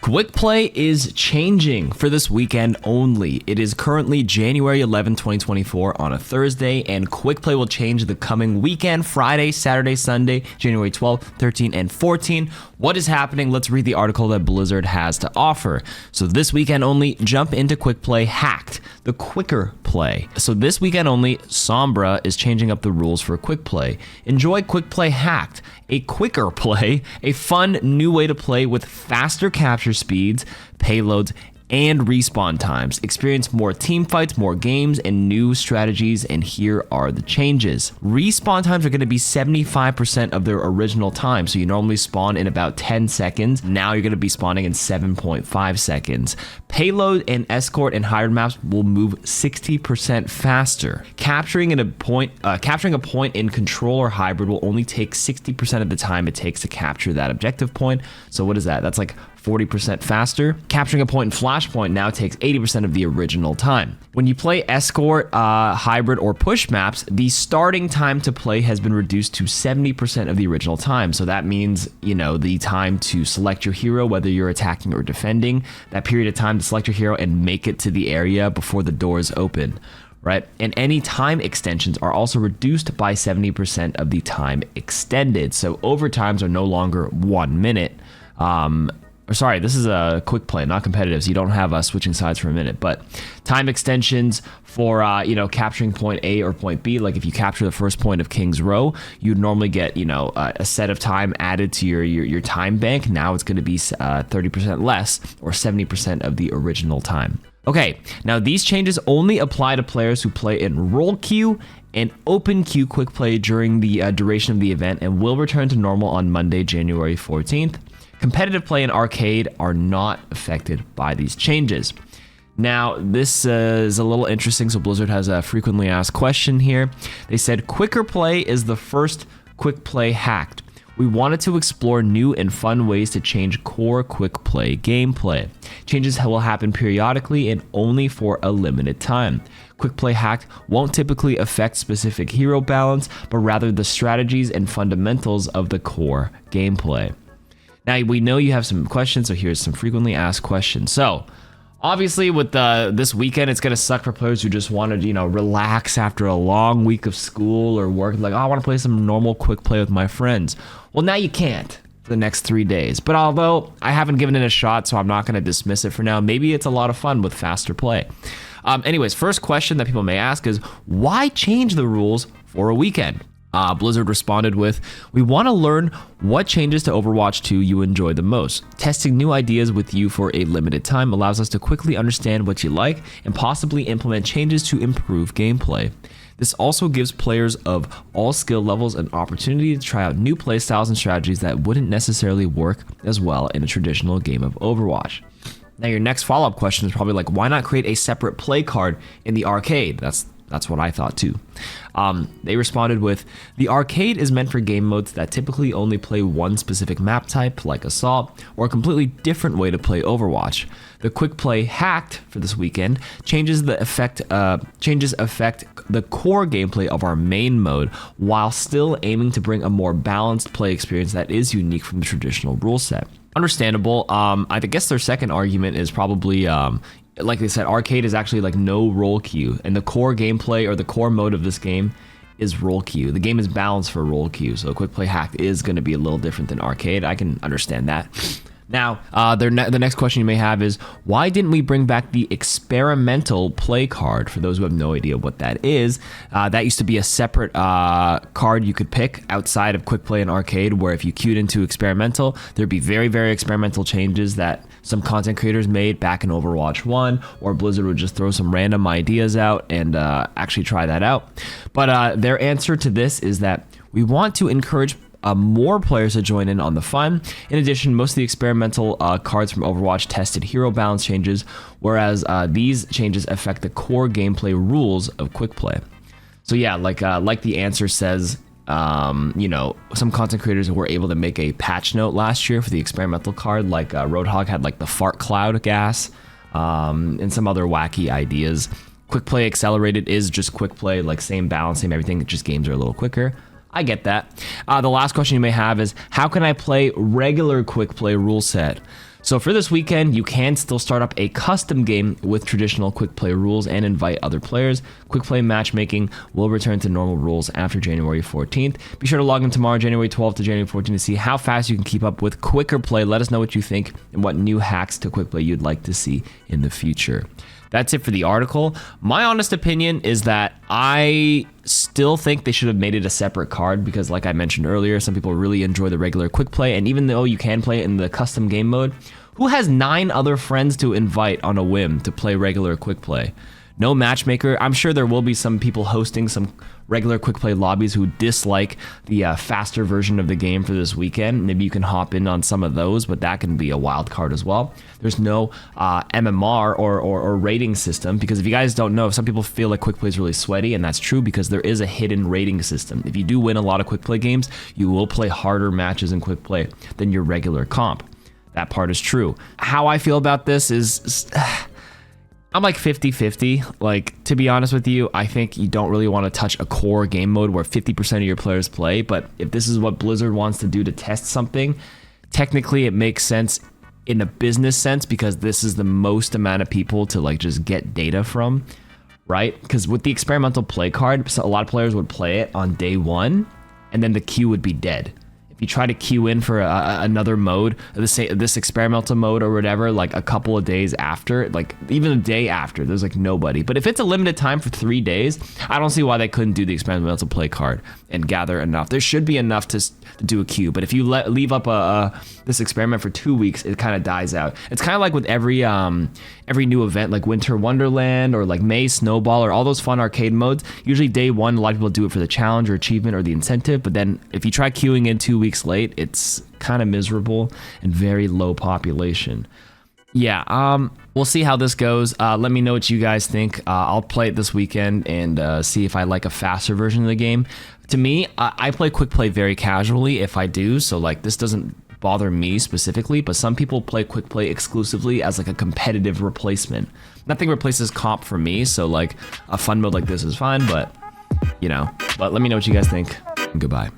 Quick Play is changing for this weekend only. It is currently January 11, 2024 on a Thursday, and Quick Play will change the coming weekend, Friday, Saturday, Sunday, January 12, 13, and 14. What is happening? Let's read the article that Blizzard has to offer. So this weekend only, jump into Quick Play Hacked, the quicker play. So this weekend only, Sombra is changing up the rules for Quick Play. Enjoy Quick Play Hacked, a quicker play, a fun new way to play with faster capture speeds, payloads, and respawn times. Experience more team fights, more games, and new strategies, and here are the changes. Respawn times are going to be 75% of their original time, so you normally spawn in about 10 seconds. Now you're going to be spawning in 7.5 seconds. Payload and escort and hired maps will move 60% faster. Capturing a point in control or hybrid will only take 60% of the time it takes to capture that objective point. So what is that? That's like 40% faster. Capturing a point in Flashpoint now takes 80% of the original time. When you play escort, hybrid, or push maps, the starting time to play has been reduced to 70% of the original time. So that means, the time to select your hero, whether you're attacking or defending, that period of time to select your hero and make it to the area before the doors open. Right? And any time extensions are also reduced by 70% of the time extended. So overtimes are no longer 1 minute. Sorry, this is a quick play, not competitive, so you don't have switching sides for a minute. But time extensions for, capturing point A or point B, like if you capture the first point of King's Row, you'd normally get, a set of time added to your time bank. Now it's going to be 30% less, or 70% of the original time. Okay, now these changes only apply to players who play in role queue and open queue quick play during the duration of the event, and will return to normal on Monday, January 14th. Competitive play and arcade are not affected by these changes. Now, this is a little interesting, so Blizzard has a frequently asked question here. They said, quicker play is the first quick play hacked. We wanted to explore new and fun ways to change core quick play gameplay. Changes will happen periodically and only for a limited time. Quick play hacked won't typically affect specific hero balance, but rather the strategies and fundamentals of the core gameplay. Now, we know you have some questions, so here's some frequently asked questions. So, obviously, with this weekend, it's going to suck for players who just want to, relax after a long week of school or work. Like, I want to play some normal quick play with my friends. Well, now you can't for the next 3 days. But although I haven't given it a shot, so I'm not going to dismiss it for now, maybe it's a lot of fun with faster play. Anyways, first question that people may ask is, why change the rules for a weekend? Blizzard responded with, we want to learn what changes to Overwatch 2 you enjoy the most. Testing new ideas with you for a limited time allows us to quickly understand what you like and possibly implement changes to improve gameplay. This also gives players of all skill levels an opportunity to try out new playstyles and strategies that wouldn't necessarily work as well in a traditional game of Overwatch. Now, your next follow-up question is probably like, why not create a separate play card in the arcade? That's what I thought too. They responded with, the arcade is meant for game modes that typically only play one specific map type, like Assault, or a completely different way to play Overwatch. The quick play hacked for this weekend changes affect the core gameplay of our main mode, while still aiming to bring a more balanced play experience that is unique from the traditional rule set. Understandable. I guess their second argument is probably like they said, arcade is actually like no role queue, and the core gameplay or the core mode of this game is role queue. The game is balanced for role queue, so quick play hacked is going to be a little different than arcade. I can understand that. Now, the next question you may have is, why didn't we bring back the experimental play card? For those who have no idea what that is, that used to be a separate card you could pick outside of quick play and arcade, where if you queued into experimental, there'd be very, very experimental changes that some content creators made back in Overwatch 1, or Blizzard would just throw some random ideas out and actually try that out. But their answer to this is that we want to encourage more players to join in on the fun. In addition, most of the experimental cards from Overwatch tested hero balance changes, whereas these changes affect the core gameplay rules of quick play. So yeah, like the answer says, some content creators were able to make a patch note last year for the experimental card, like Roadhog had like the fart cloud gas, and some other wacky ideas. Quick play accelerated is just quick play, like same balance, same everything, just games are a little quicker. I get that. The last question you may have is, how can I play regular quick play rule set? So for this weekend, you can still start up a custom game with traditional quick play rules and invite other players. Quick play matchmaking will return to normal rules after January 14th. Be sure to log in tomorrow, January 12th to January 14th, to see how fast you can keep up with quicker play. Let us know what you think and what new hacks to quick play you'd like to see in the future. That's it for the article. My honest opinion is that I still think they should have made it a separate card because, like I mentioned earlier, some people really enjoy the regular quick play, and even though you can play it in the custom game mode, who has 9 other friends to invite on a whim to play regular quick play? No matchmaker. I'm sure there will be some people hosting some regular quick play lobbies who dislike the faster version of the game for this weekend. Maybe you can hop in on some of those, but that can be a wild card as well. There's no MMR or rating system, because if you guys don't know, some people feel like quick play is really sweaty, and that's true because there is a hidden rating system. If you do win a lot of quick play games, you will play harder matches in quick play than your regular comp. That part is true. How I feel about this is I'm like 50-50. Like, to be honest with you, I think you don't really want to touch a core game mode where 50% of your players play. But if this is what Blizzard wants to do to test something, technically it makes sense in a business sense because this is the most amount of people to like just get data from, right? Because with the experimental play card, a lot of players would play it on day 1 and then the queue would be dead. If you try to queue in for another mode, this experimental mode or whatever, like a couple of days after, like even a day after, there's like nobody. But if it's a limited time for 3 days, I don't see why they couldn't do the experimental play card and gather enough. There should be enough to do a queue, but if you leave up this experiment for 2 weeks, it kind of dies out. It's kind of like with every new event, like Winter Wonderland or like May Snowball or all those fun arcade modes. Usually day 1, a lot of people do it for the challenge or achievement or the incentive, but then if you try queuing in 2 weeks late, it's kind of miserable and very low population. Yeah, we'll see how this goes. Let me know what you guys think. I'll play it this weekend and see if I like a faster version of the game. To me, I play quick play very casually if I do, so like this doesn't bother me specifically, but some people play quick play exclusively as like a competitive replacement. Nothing replaces comp for me, so like a fun mode like this is fine, but you know, but let me know what you guys think. Goodbye.